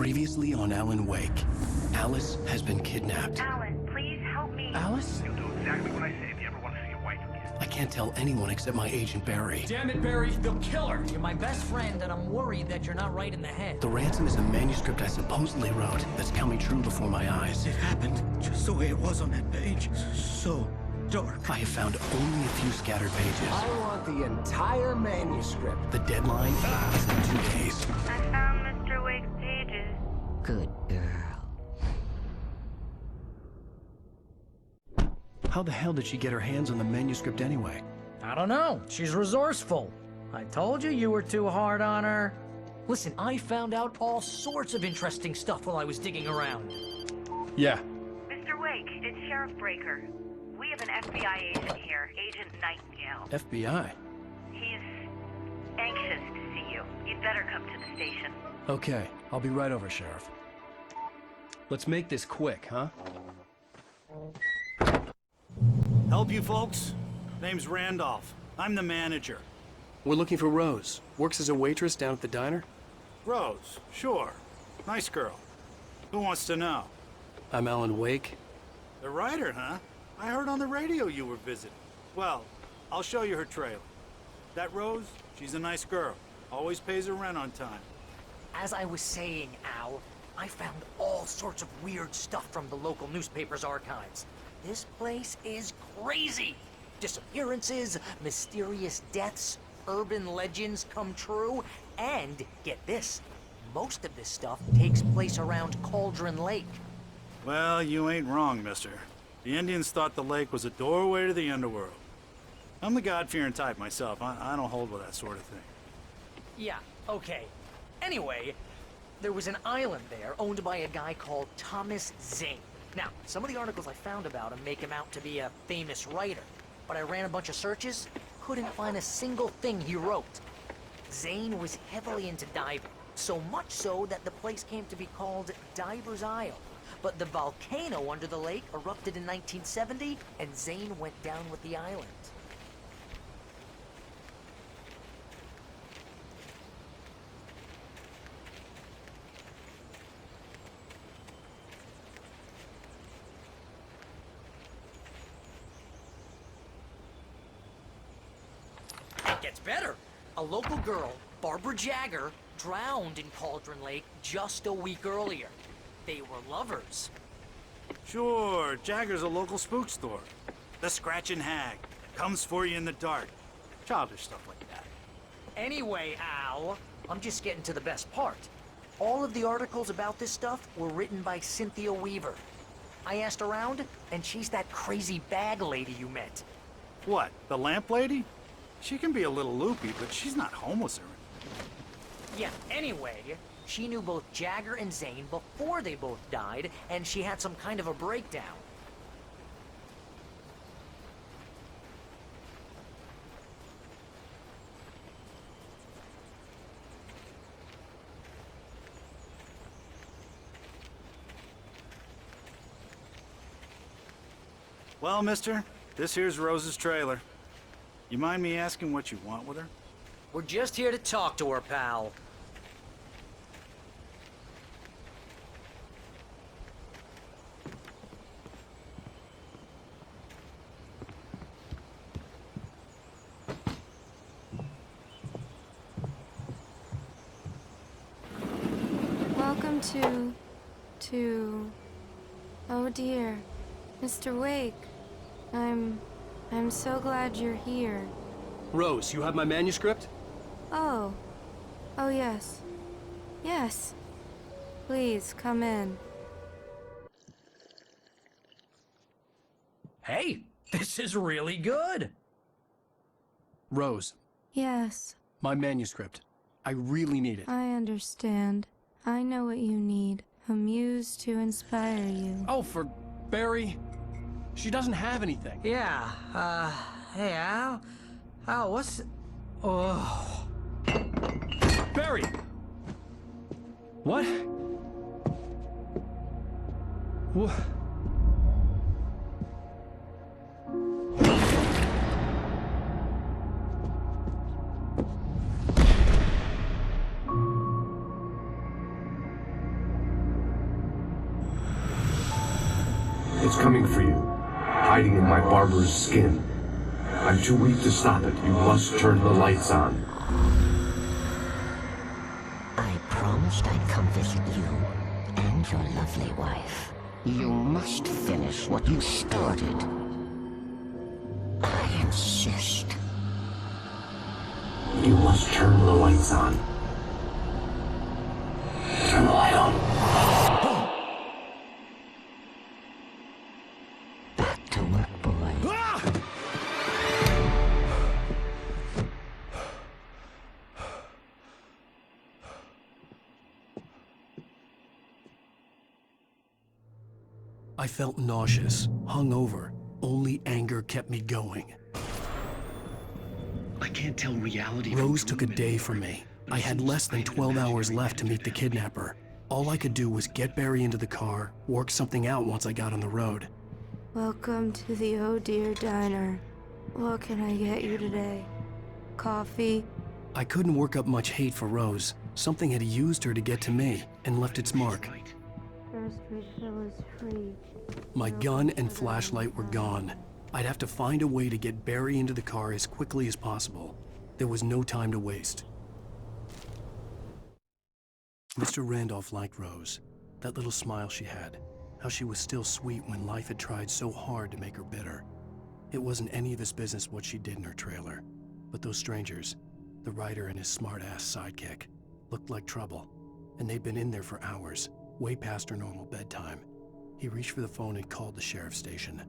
Previously on Alan Wake, Alice has been kidnapped. Alan, please help me. Alice? You'll do exactly what I say if you ever want to see your wife again. I can't tell anyone except my agent Barry. Damn it, Barry, they'll kill her! You're my best friend, and I'm worried that you're not right in the head. The ransom is a manuscript I supposedly wrote that's coming true before my eyes. It happened just the way it was on that page. So dark. I have found only a few scattered pages. I want the entire manuscript. The deadline is in 2 days. I found Mr. Wake's pages. Good girl. How the hell did she get her hands on the manuscript anyway? I don't know. She's resourceful. I told you you were too hard on her. Listen, I found out all sorts of interesting stuff while I was digging around. Yeah. Mr. Wake, it's Sheriff Breaker. We have an FBI agent here, Agent Nightingale. FBI? He's anxious to see you. You'd better come to the station. Okay, I'll be right over, Sheriff. Let's make this quick, huh? Help you folks? Name's Randolph. I'm the manager. We're looking for Rose. Works as a waitress down at the diner. Rose, sure. Nice girl. Who wants to know? I'm Alan Wake. The writer, huh? I heard on the radio you were visiting. Well, I'll show you her trailer. That Rose, she's a nice girl. Always pays her rent on time. As I was saying, Al, I found all sorts of weird stuff from the local newspaper's archives. This place is crazy. Disappearances, mysterious deaths, urban legends come true, and get this, most of this stuff takes place around Cauldron Lake. Well, you ain't wrong, mister. The Indians thought the lake was a doorway to the underworld. I'm the God-fearing type myself. I don't hold with that sort of thing. Yeah, okay. Anyway, there was an island there owned by a guy called Thomas Zane. Now, some of the articles I found about him make him out to be a famous writer, but I ran a bunch of searches, couldn't find a single thing he wrote. Zane was heavily into diving, so much so that the place came to be called Diver's Isle. But the volcano under the lake erupted in 1970, and Zane went down with the island. It gets better. A local girl, Barbara Jagger, drowned in Cauldron Lake just a week earlier. They were lovers. Sure, Jagger's a local spook store. The Scratchin' Hag. Comes for you in the dark. Childish stuff like that. Anyway, Al, I'm just getting to the best part. All of the articles about this stuff were written by Cynthia Weaver. I asked around, and she's that crazy bag lady you met. What, the lamp lady? She can be a little loopy, but she's not homeless or anything. Yeah, anyway, she knew both Jagger and Zane before they both died, and she had some kind of a breakdown. Well, mister, this here's Rose's trailer. You mind me asking what you want with her? We're just here to talk to her, pal. Welcome to... Oh dear, Mr. Wake. I'm so glad you're here. Rose, you have my manuscript? Oh. Oh yes. Yes. Please, come in. Hey, this is really good. Rose, Yes, my manuscript. I really need it. I understand. I know what you need. A muse to inspire you. Oh, for Barry. She doesn't have anything. Yeah, hey, Al? Al, what's... Oh... Barry! What? What? coming for you, hiding in my barber's skin. I'm too weak to stop it. You must turn the lights on. I promised I'd come visit you and your lovely wife. You must finish what you started. I insist. You must turn the lights on. Turn the light on. Back to work, boy. I felt nauseous, hungover. Only anger kept me going. I can't tell reality from Rose took a dreaming day from me. I had less than 12 hours left to meet the kidnapper. All I could do was get Barry into the car, work something out once I got on the road. Welcome to the Oh Dear Diner. What can I get you today? Coffee? I couldn't work up much hate for Rose. Something had used her to get to me and left its mark. First refill is free. My gun and flashlight were gone. I'd have to find a way to get Barry into the car as quickly as possible. There was no time to waste. Mr. Randolph liked Rose. That little smile she had. How she was still sweet when life had tried so hard to make her bitter. It wasn't any of his business what she did in her trailer. But those strangers, the writer and his smart-ass sidekick, looked like trouble. And they'd been in there for hours, way past her normal bedtime. He reached for the phone and called the sheriff's station.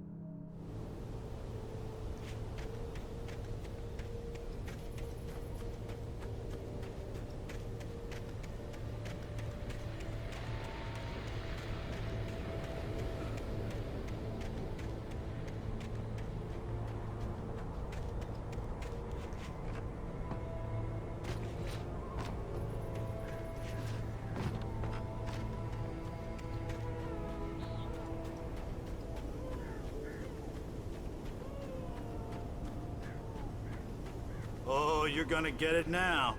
Oh, you're gonna get it now.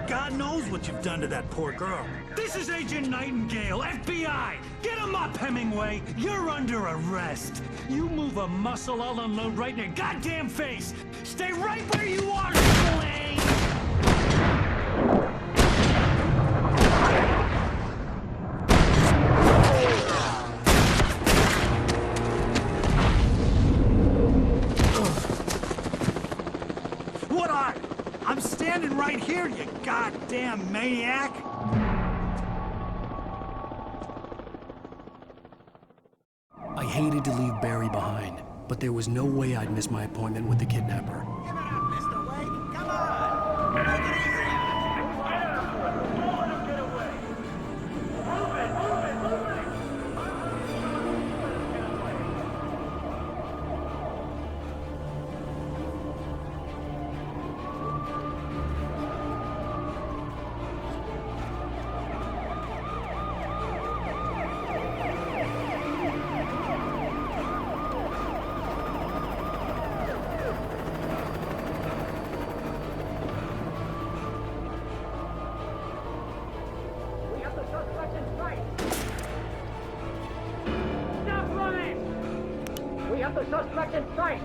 God knows what you've done to that poor girl. This is Agent Nightingale, FBI! Get him up, Hemingway! You're under arrest! You move a muscle, I'll unload right in your goddamn face! Stay right where you are, Slane! What are? I'm standing right here, you goddamn maniac! I hated to leave Barry behind, but there was no way I'd miss my appointment with the kidnapper. Give it up, Mr. Wake. Come on. Make it easy. The suspect in sight!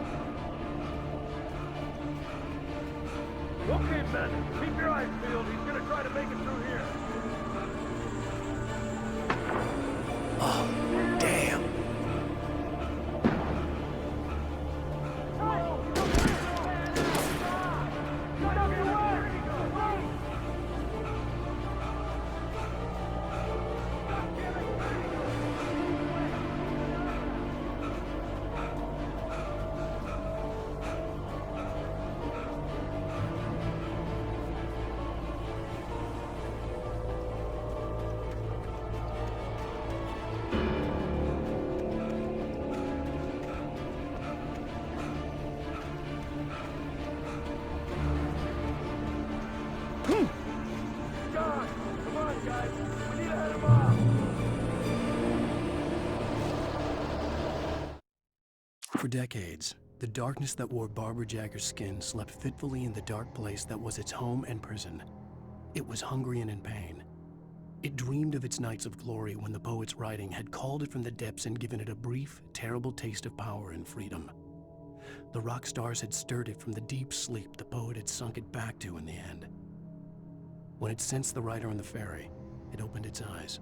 Okay, men, keep your eyes peeled. He's gonna try to make it through here. Oh, damn. For decades, the darkness that wore Barbara Jagger's skin slept fitfully in the dark place that was its home and prison. It was hungry and in pain. It dreamed of its nights of glory when the poet's writing had called it from the depths and given it a brief, terrible taste of power and freedom. The rock stars had stirred it from the deep sleep the poet had sunk it back to in the end. When it sensed the writer on the ferry, it opened its eyes.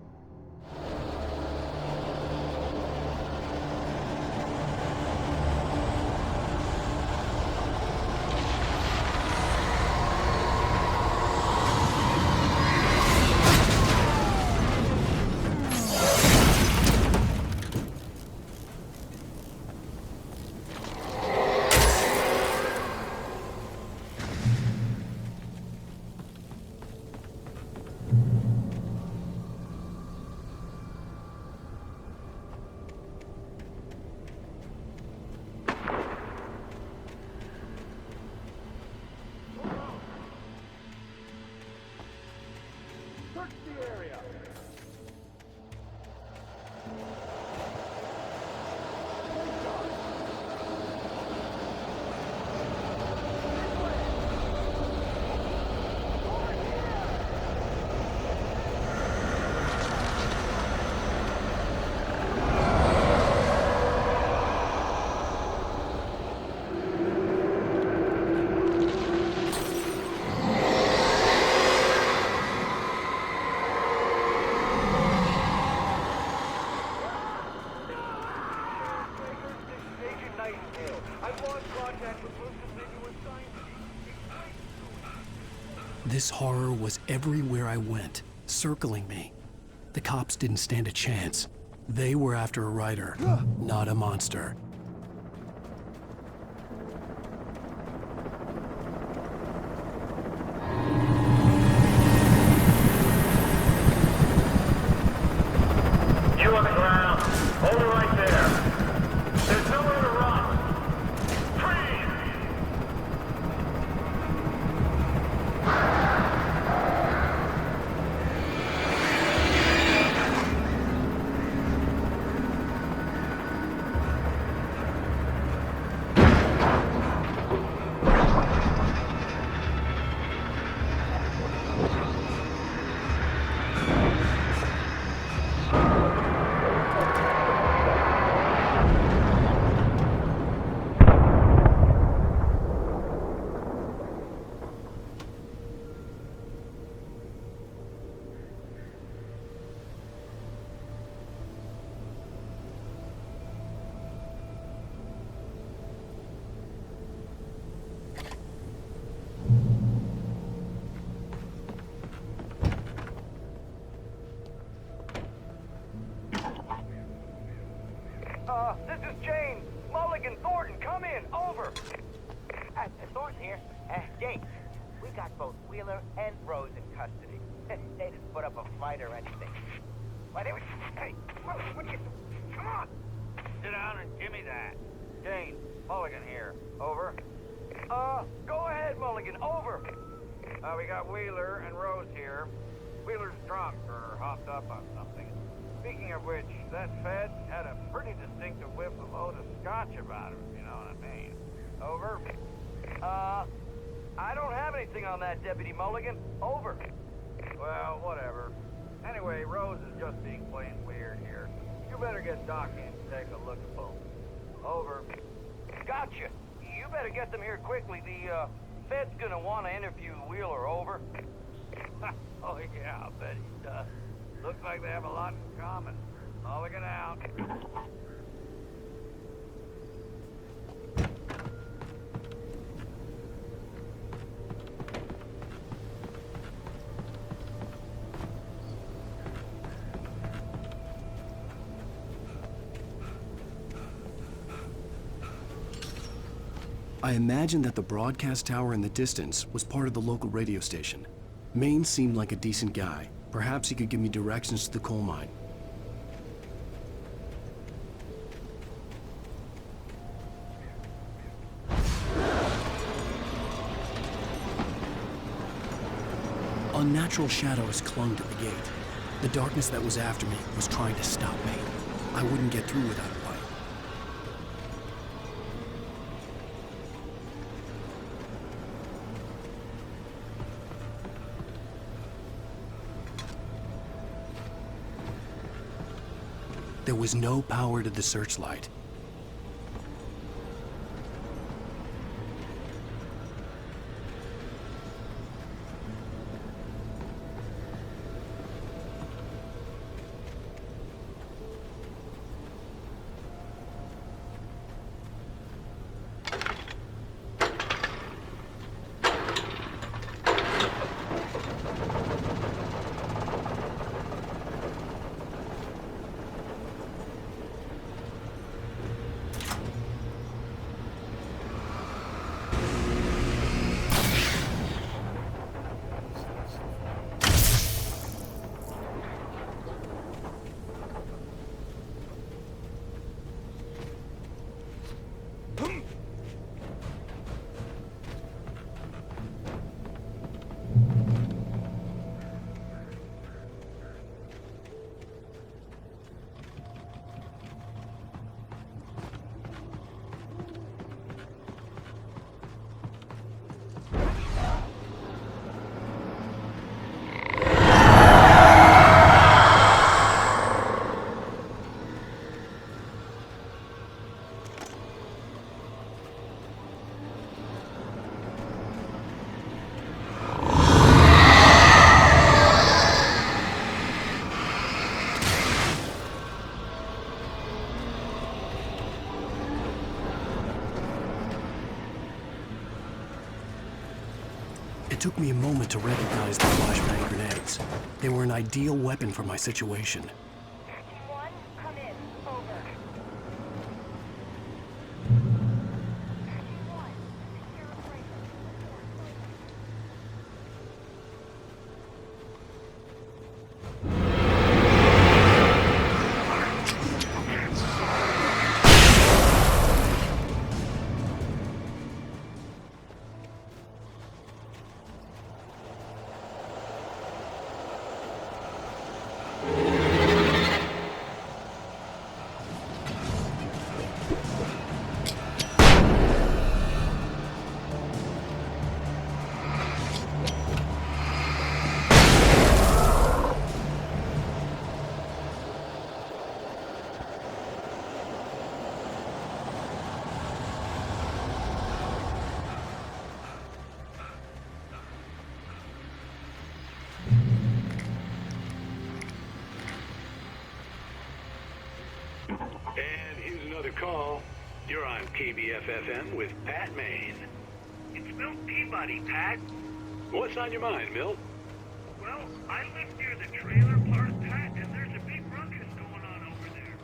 Search the area. This horror was everywhere I went, circling me. The cops didn't stand a chance. They were after a writer, not a monster. You on the ground. Hold it right there. There's nowhere to run. Freeze! This is Jane. Mulligan, Thornton, come in. Over. Thornton here. Jake, we got both Wheeler and Rose in custody. They didn't put up a fight or anything. Why, they were... Hey, what you... Come on. Sit down and give me that. Jane, Mulligan here. Over. Go ahead, Mulligan. Over. We got Wheeler and Rose here. Wheeler's drunk or hopped up on something. Speaking of which, that Fed had a pretty distinctive whiff of load of scotch about him, if you know what I mean. Over. I don't have anything on that, Deputy Mulligan. Over. Well, whatever. Anyway, Rose is just being plain weird here. You better get Doc in to take a look at both. Over. Gotcha. You better get them here quickly. The, Fed's gonna want to interview Wheeler. Over. Oh, yeah, I bet he does. Looks like they have a lot in common. Mulligan out. I imagined that the broadcast tower in the distance was part of the local radio station. Maine seemed like a decent guy. Perhaps he could give me directions to the coal mine. Unnatural shadows clung to the gate. The darkness that was after me was trying to stop me. I wouldn't get through without a light. There was no power to the searchlight. It took me a moment to recognize the flashbang grenades. They were an ideal weapon for my situation. One, come in. Over. And here's another call. You're on KBFFM with Pat Maine. It's Milt Peabody, Pat. What's on your mind, Milt? Well, I live near the trailer park, Pat, and there's a big ruckus going on over there.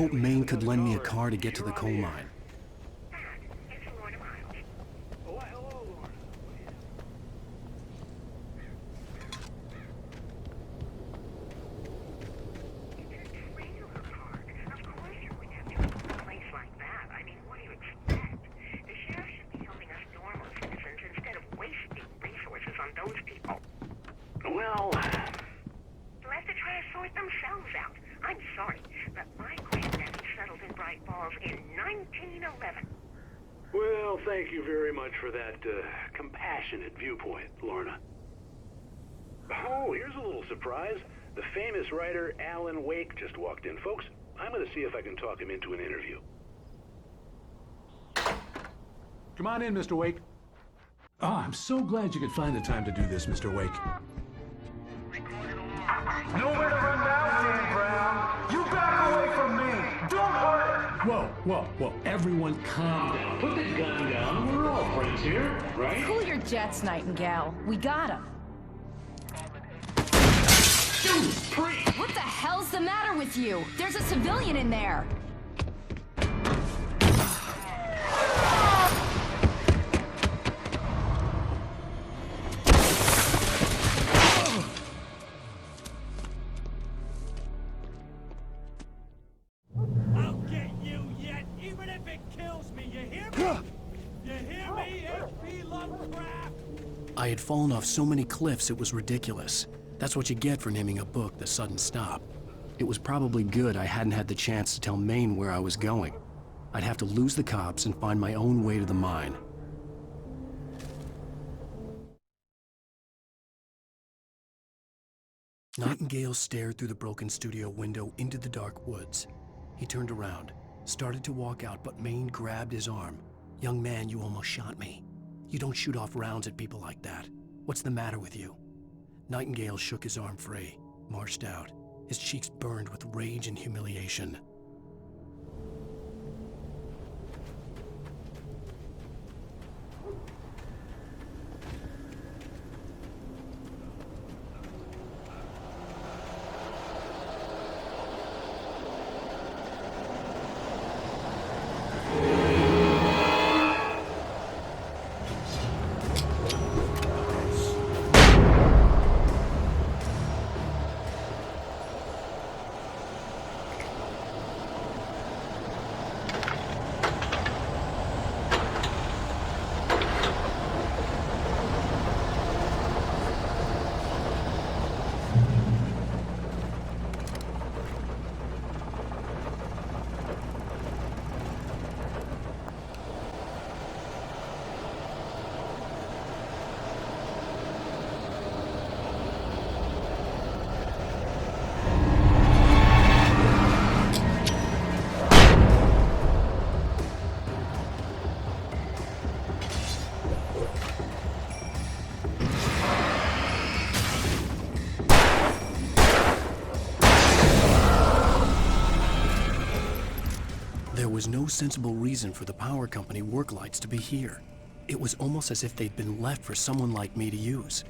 hoped Maine could lend me a car to get to the coal mine. Well, Let the trash sort themselves out. I'm sorry, but my granddaddy settled in Bright Falls in 1911. well, thank you very much for that compassionate viewpoint, Lorna. Oh, here's a little surprise. The famous writer Alan Wake just walked in. Folks, I'm going to see if I can talk him into an interview. Come on in, Mr. Wake. Oh, I'm so glad you could find the time to do this, Mr. Wake. Nowhere to run now, Dan Brown. You back away from me. Don't hurt. Whoa. Everyone calm down. Put the gun down. We're all friends here, right? Cool your jets, Nightingale. We got him. Dude, priest! What the hell's the matter with you? There's a civilian in there. I'll get you yet, even if it kills me. You hear me? You hear me, H.P. Lovecraft? I had fallen off so many cliffs it was ridiculous. That's what you get for naming a book The Sudden Stop. It was probably good I hadn't had the chance to tell Maine where I was going. I'd have to lose the cops and find my own way to the mine. Nightingale stared through the broken studio window into the dark woods. He turned around, started to walk out, but Maine grabbed his arm. "Young man, you almost shot me. You don't shoot off rounds at people like that. What's the matter with you?" Nightingale shook his arm free, marched out. His cheeks burned with rage and humiliation. There was no sensible reason for the power company work lights to be here. It was almost as if they'd been left for someone like me to use.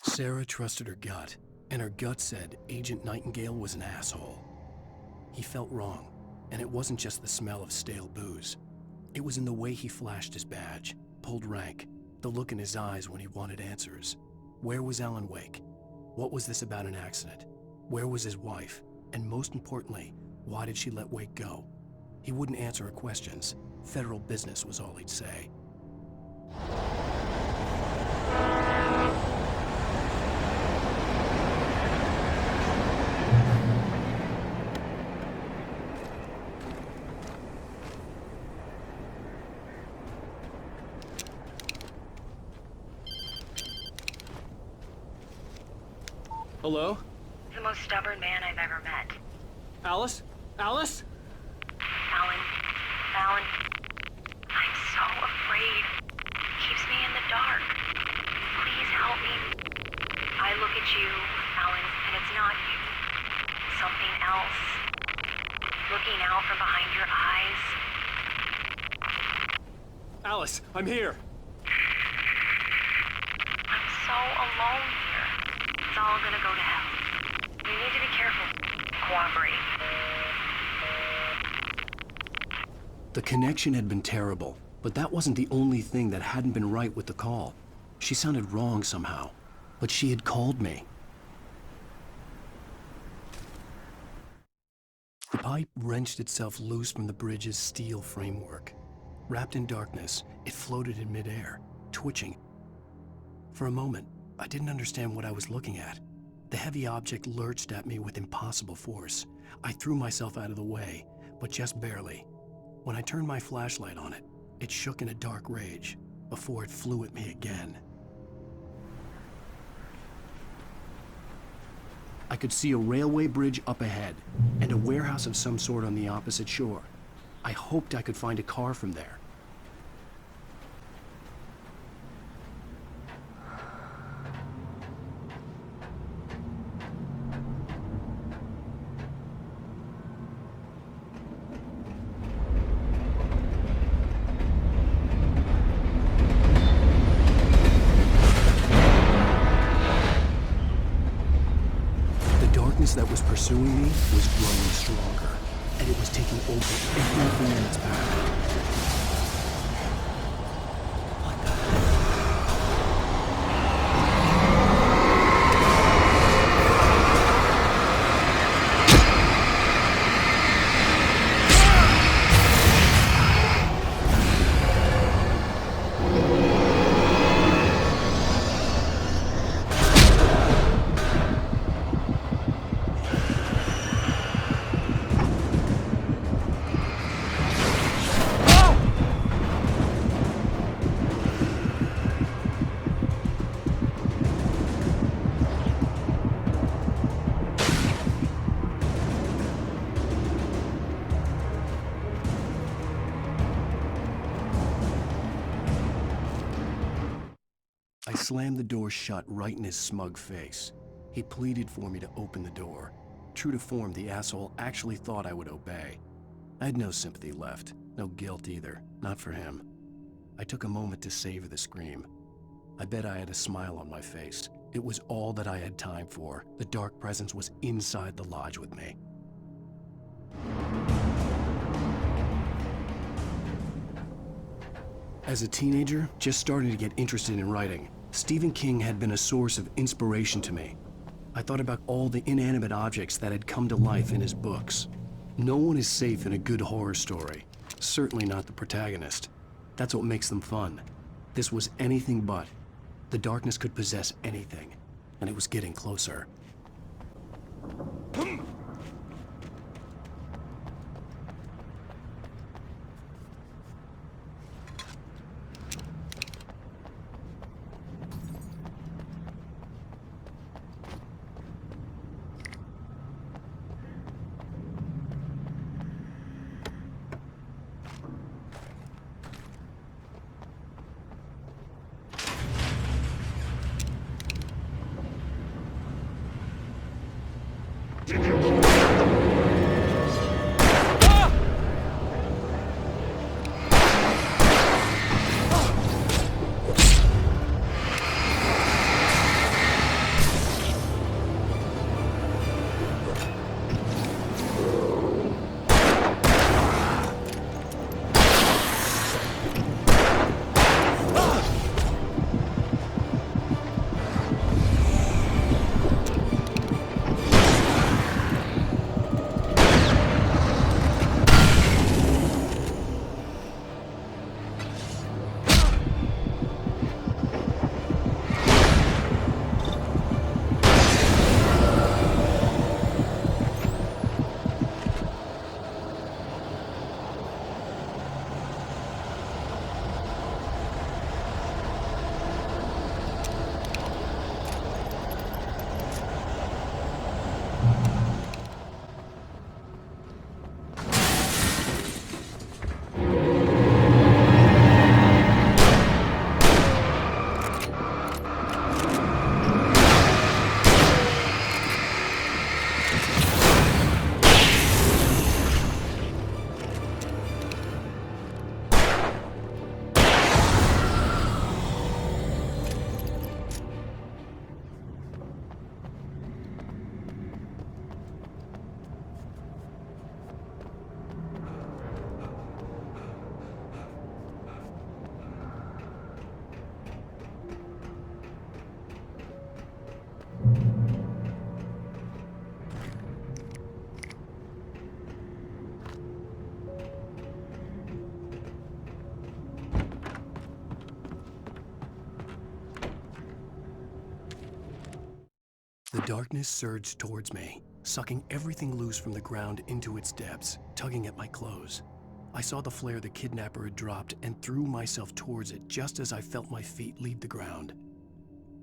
Sarah trusted her gut, and her gut said Agent Nightingale was an asshole. He felt wrong, and it wasn't just the smell of stale booze. It was in the way he flashed his badge, pulled rank, the look in his eyes when he wanted answers. Where was Alan Wake? What was this about an accident? Where was his wife? And most importantly, why did she let Wake go? He wouldn't answer her questions. Federal business was all he'd say. Hello? The most stubborn man I've ever met. Alice? Alice? Alan. Alan. I'm so afraid. It keeps me in the dark. Please help me. I look at you, Alan, and it's not you. Something else. Looking out from behind your eyes. Alice, I'm here. I'm so alone here. It's all gonna go to hell. We need to be careful. Cooperate. The connection had been terrible, but that wasn't the only thing that hadn't been right with the call. She sounded wrong somehow, but she had called me. The pipe wrenched itself loose from the bridge's steel framework. Wrapped in darkness, it floated in midair, twitching. For a moment, I didn't understand what I was looking at. The heavy object lurched at me with impossible force. I threw myself out of the way, but just barely. When I turned my flashlight on it, it shook in a dark rage before it flew at me again. I could see a railway bridge up ahead and a warehouse of some sort on the opposite shore. I hoped I could find a car from there. That was pursuing me was growing stronger, and it was taking over everything in its path. I slammed the door shut right in his smug face. He pleaded for me to open the door. True to form, the asshole actually thought I would obey. I had no sympathy left, no guilt either, not for him. I took a moment to savor the scream. I bet I had a smile on my face. It was all that I had time for. The dark presence was inside the lodge with me. As a teenager, just starting to get interested in writing, Stephen King had been a source of inspiration to me. I thought about all the inanimate objects that had come to life in his books. No one is safe in a good horror story. Certainly not the protagonist. That's what makes them fun. This was anything but. The darkness could possess anything, and it was getting closer. The darkness surged towards me, sucking everything loose from the ground into its depths, tugging at my clothes. I saw the flare the kidnapper had dropped and threw myself towards it just as I felt my feet leave the ground.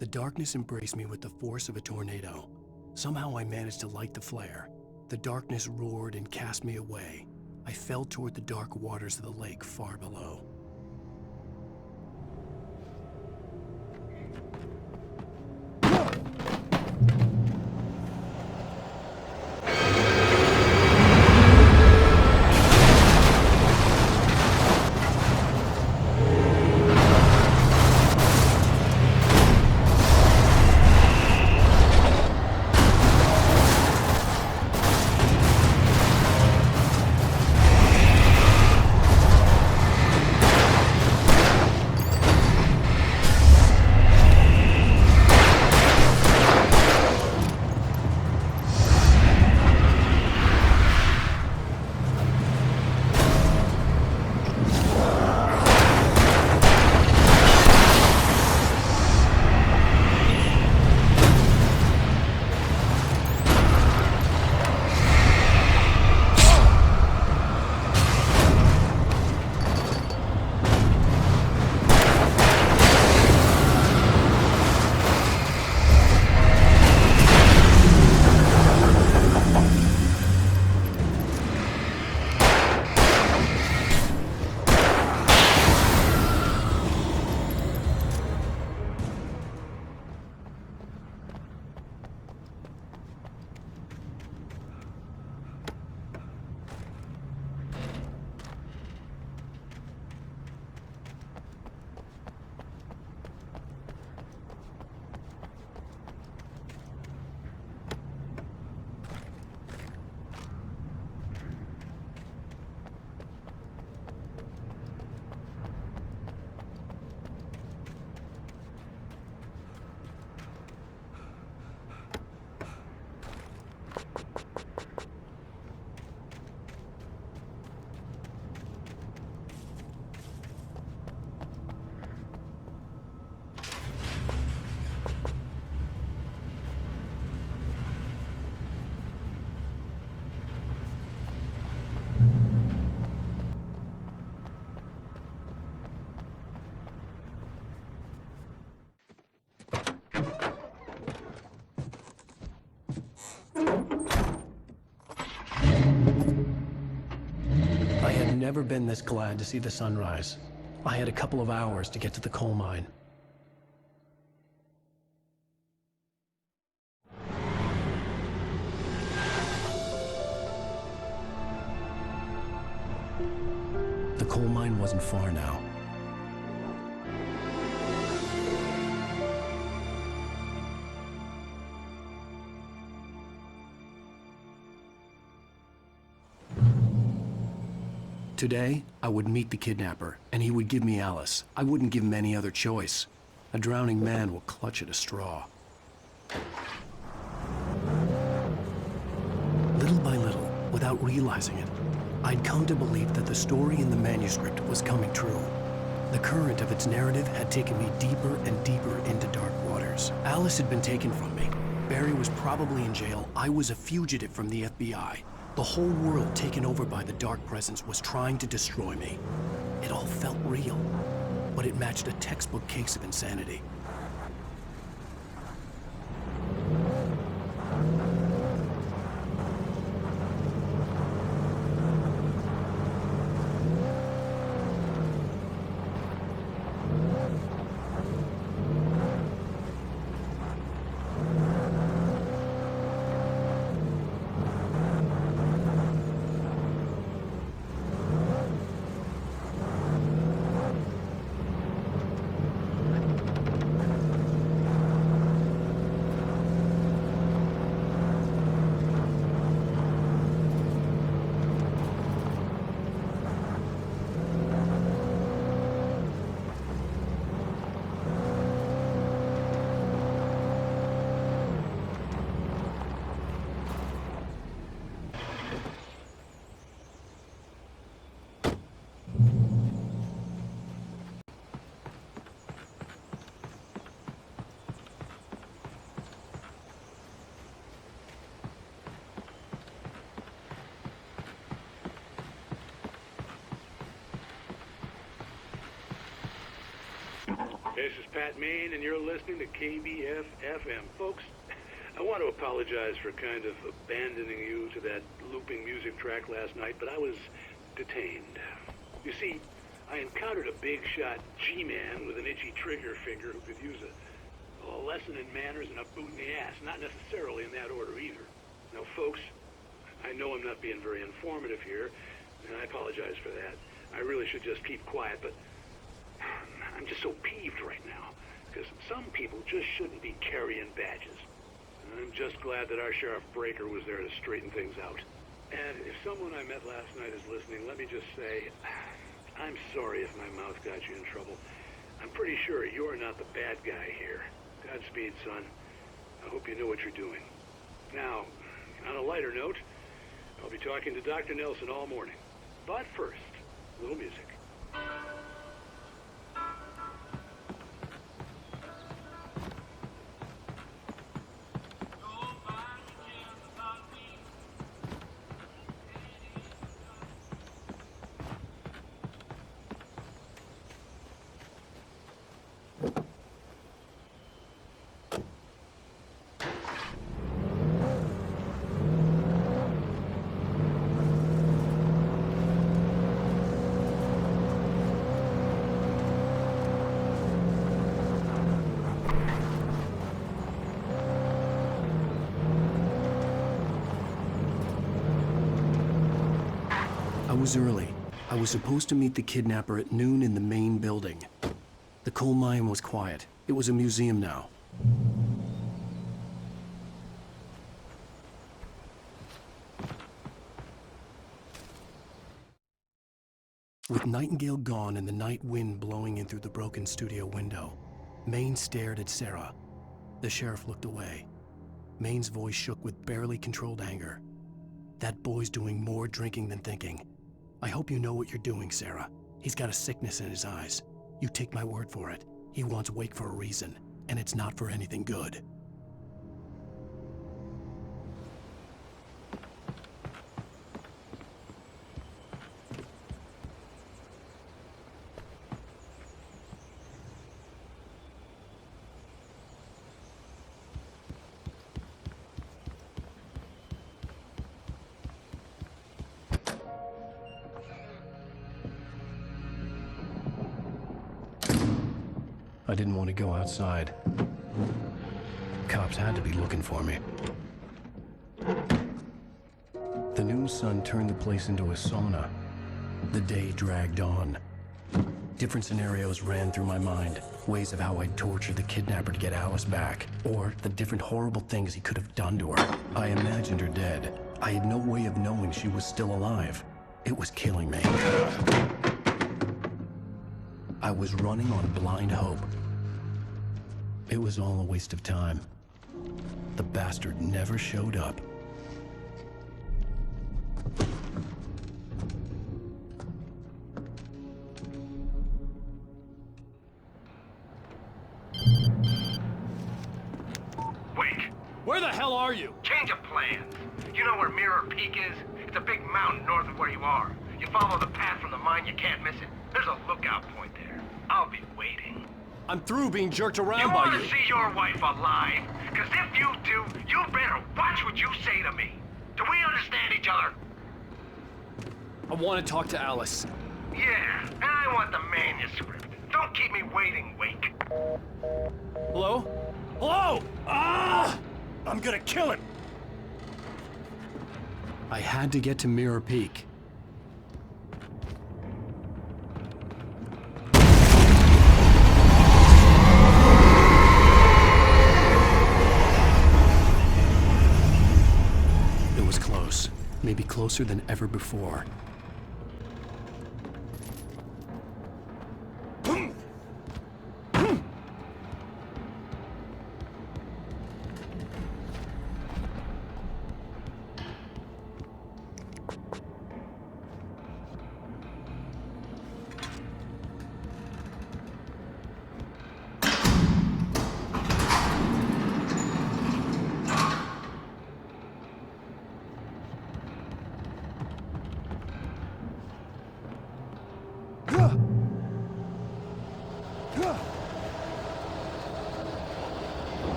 The darkness embraced me with the force of a tornado. Somehow I managed to light the flare. The darkness roared and cast me away. I fell toward the dark waters of the lake far below. I had never been this glad to see the sunrise. I had a couple of hours to get to the coal mine. The coal mine wasn't far now. Today, I would meet the kidnapper, and he would give me Alice. I wouldn't give him any other choice. A drowning man will clutch at a straw. Little by little, without realizing it, I'd come to believe that the story in the manuscript was coming true. The current of its narrative had taken me deeper and deeper into dark waters. Alice had been taken from me. Barry was probably in jail. I was a fugitive from the FBI. The whole world taken over by the dark presence was trying to destroy me. It all felt real, but it matched a textbook case of insanity. This is Pat Main, and you're listening to KBF-FM. Folks, I want to apologize for kind of abandoning you to that looping music track last night, but I was detained. You see, I encountered a big-shot G-man with an itchy trigger finger who could use a lesson in manners and a boot in the ass. Not necessarily in that order either. Now, folks, I know I'm not being very informative here, and I apologize for that. I really should just keep quiet, but I'm just so peeved right now, because some people just shouldn't be carrying badges. And I'm just glad that our Sheriff Breaker was there to straighten things out. And if someone I met last night is listening, let me just say, I'm sorry if my mouth got you in trouble. I'm pretty sure you're not the bad guy here. Godspeed, son. I hope you know what you're doing. Now, on a lighter note, I'll be talking to Dr. Nelson all morning. But first, a little music. I was early. I was supposed to meet the kidnapper at noon in the main building. The coal mine was quiet. It was a museum now. With Nightingale gone and the night wind blowing in through the broken studio window, Maine stared at Sarah. The sheriff looked away. Maine's voice shook with barely controlled anger. That boy's doing more drinking than thinking. I hope you know what you're doing, Sarah. He's got a sickness in his eyes. You take my word for it. He wants Wake for a reason, and it's not for anything good. I didn't want to go outside. Cops had to be looking for me. The noon sun turned the place into a sauna. The day dragged on. Different scenarios ran through my mind. Ways of how I'd torture the kidnapper to get Alice back. Or the different horrible things he could have done to her. I imagined her dead. I had no way of knowing she was still alive. It was killing me. I was running on blind hope. It was all a waste of time. The bastard never showed up. Wake! Where the hell are you? Change of plans. You know where Mirror Peak is? It's a big mountain north of where you are. You follow the path from the mine, you can't miss it. There's a lookout point there. I'll be waiting. I'm through being jerked around You by want you. to see your wife alive? Because if you do, you better watch what you say to me. Do we understand each other? I want to talk to Alice. Yeah, and I want the manuscript. Don't keep me waiting, Wake. Hello? Hello! Ah! I'm gonna kill him! I had to get to Mirror Peak. It was close. Maybe closer than ever before.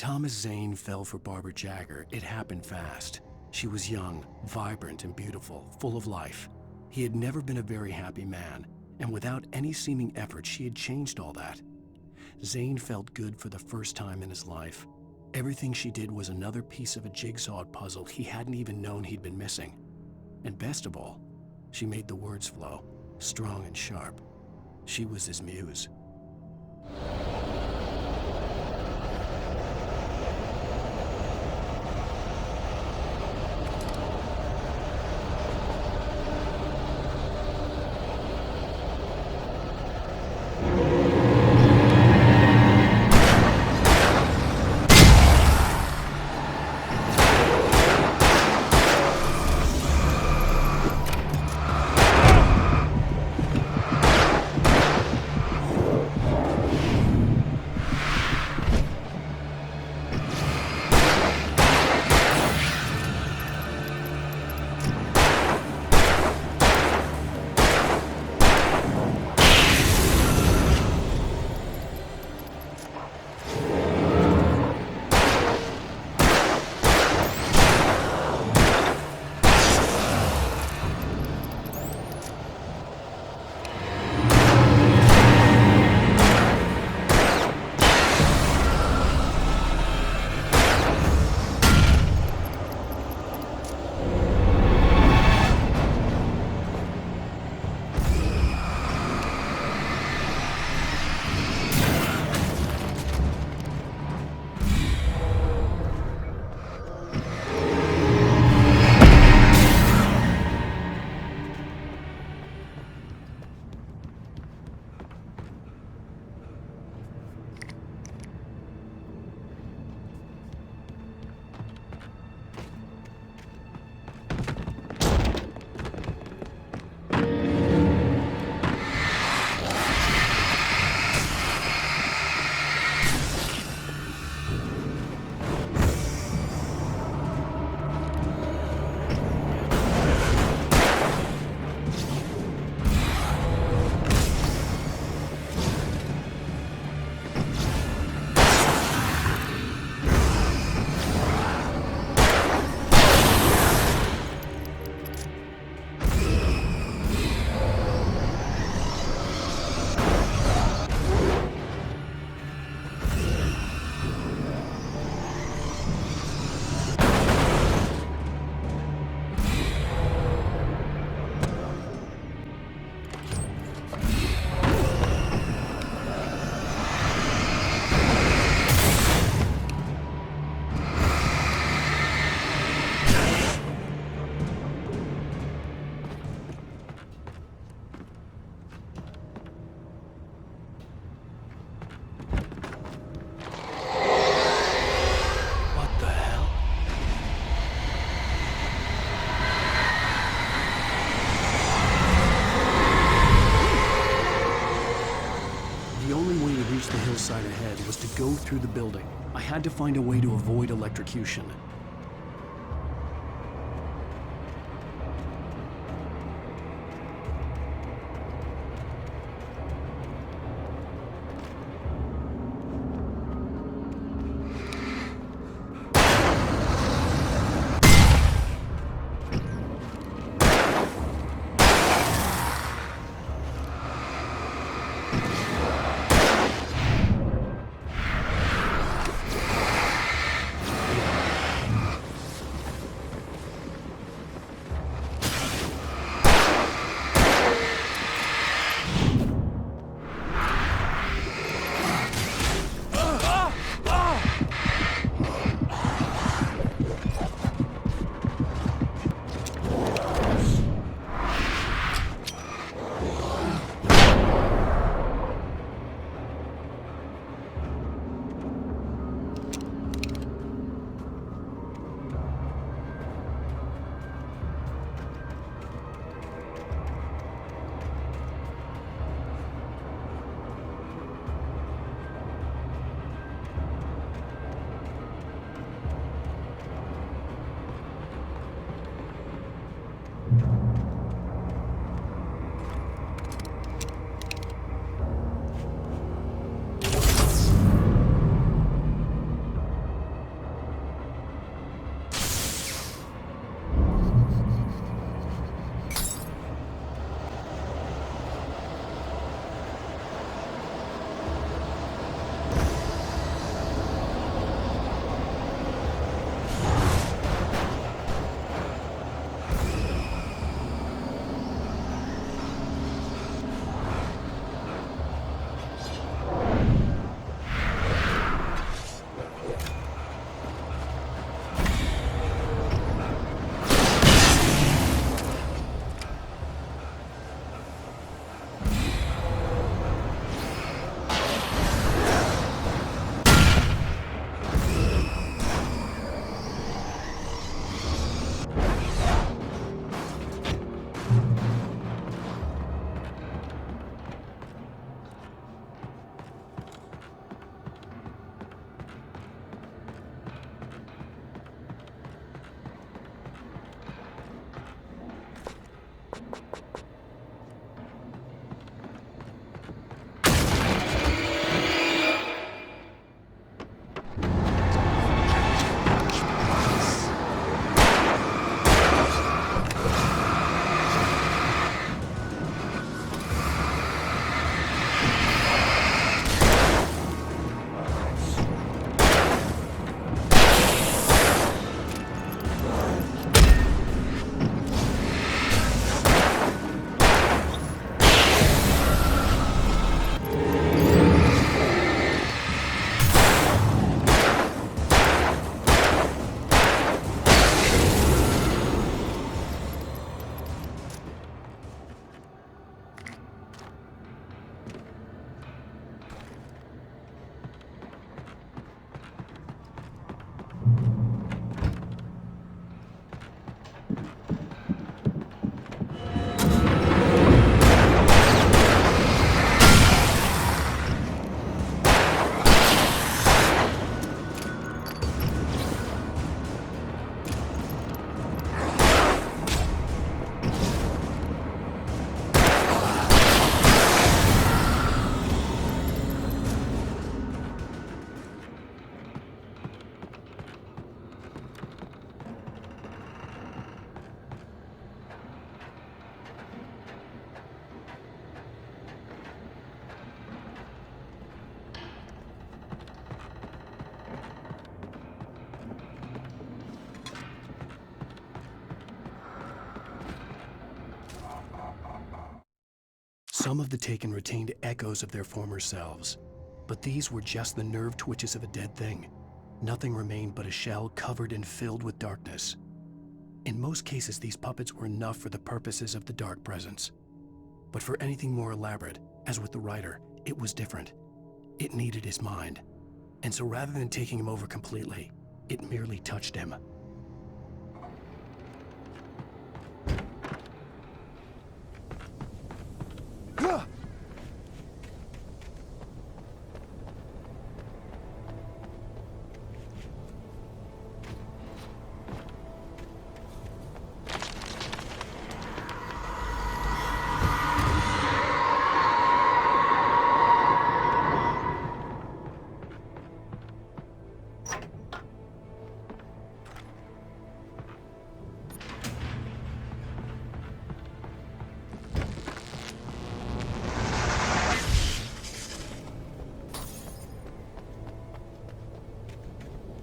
Thomas Zane fell for Barbara Jagger, it happened fast. She was young, vibrant, and beautiful, full of life. He had never been a very happy man, and without any seeming effort, she had changed all that. Zane felt good for the first time in his life. Everything she did was another piece of a jigsaw puzzle he hadn't even known he'd been missing. And best of all, she made the words flow, strong and sharp. She was his muse. The hillside ahead was to go through the building. I had to find a way to avoid electrocution. Some of the taken retained echoes of their former selves, but these were just the nerve twitches of a dead thing. Nothing remained but a shell covered and filled with darkness. In most cases, these puppets were enough for the purposes of the dark presence. But for anything more elaborate, as with the writer, it was different. It needed his mind. And so rather than taking him over completely, it merely touched him.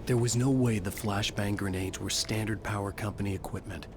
There was no way the flashbang grenades were standard power company equipment.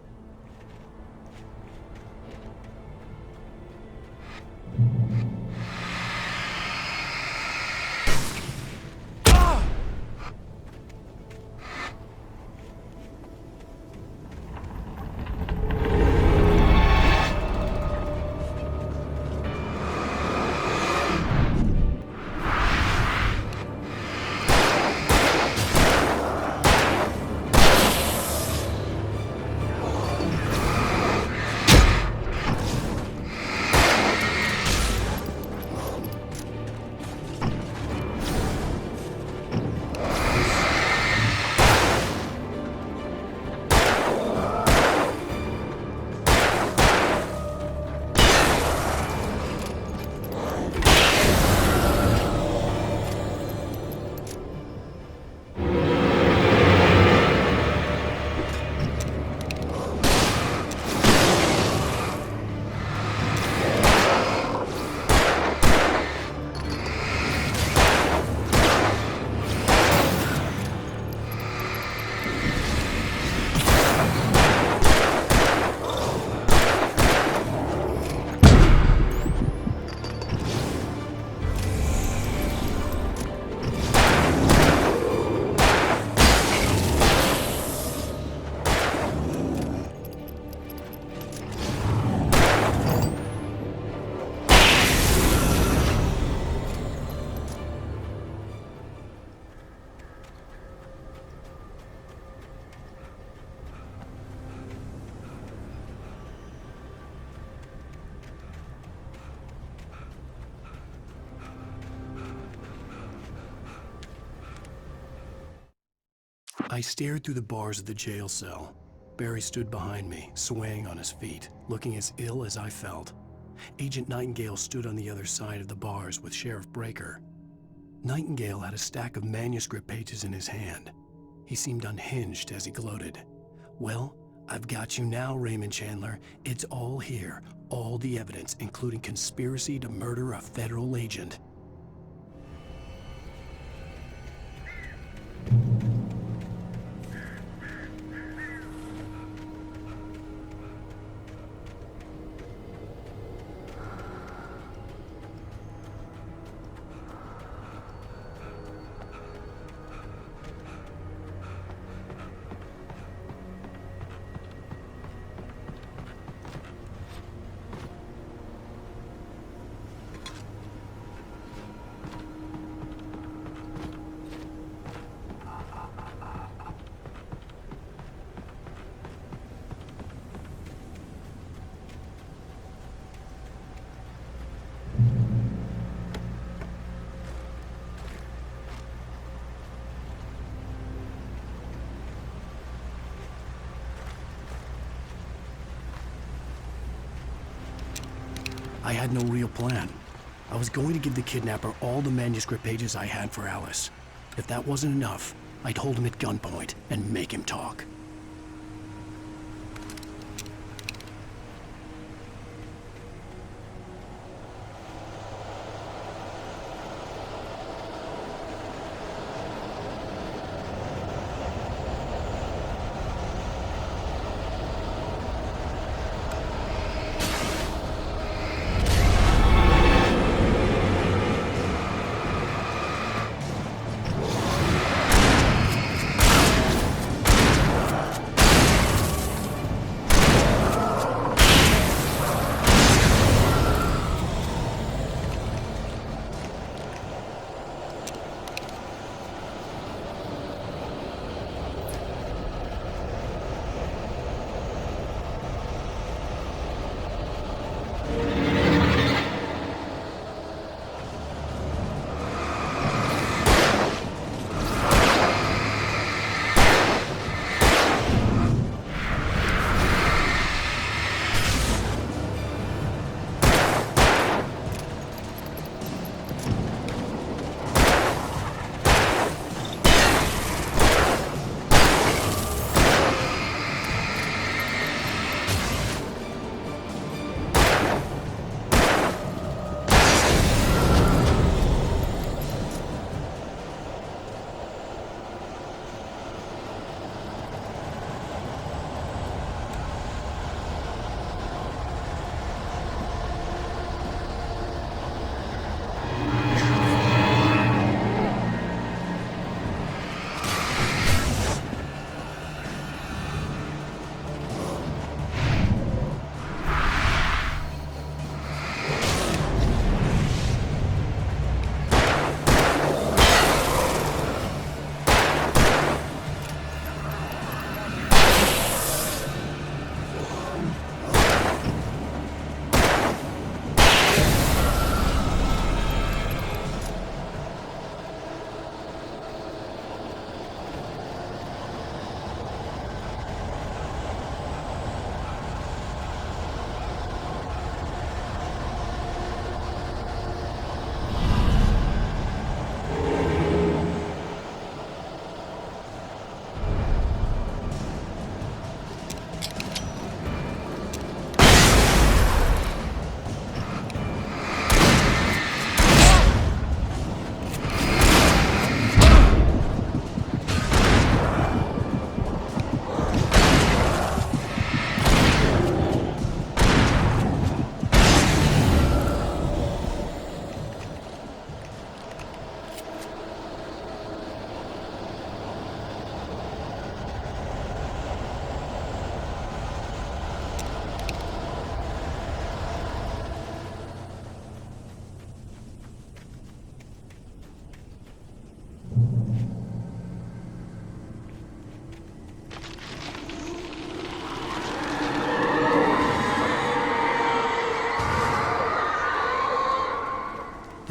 I stared through the bars of the jail cell. Barry stood behind me, swaying on his feet, looking as ill as I felt. Agent Nightingale stood on the other side of the bars with Sheriff Breaker. Nightingale had a stack of manuscript pages in his hand. He seemed unhinged as he gloated. "Well, I've got you now, Raymond Chandler. It's all here. All the evidence, including conspiracy to murder a federal agent." I had no real plan. I was going to give the kidnapper all the manuscript pages I had for Alice. If that wasn't enough, I'd hold him at gunpoint and make him talk.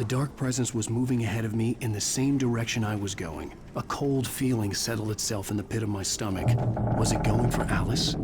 The dark presence was moving ahead of me in the same direction I was going. A cold feeling settled itself in the pit of my stomach. Was it going for Alice?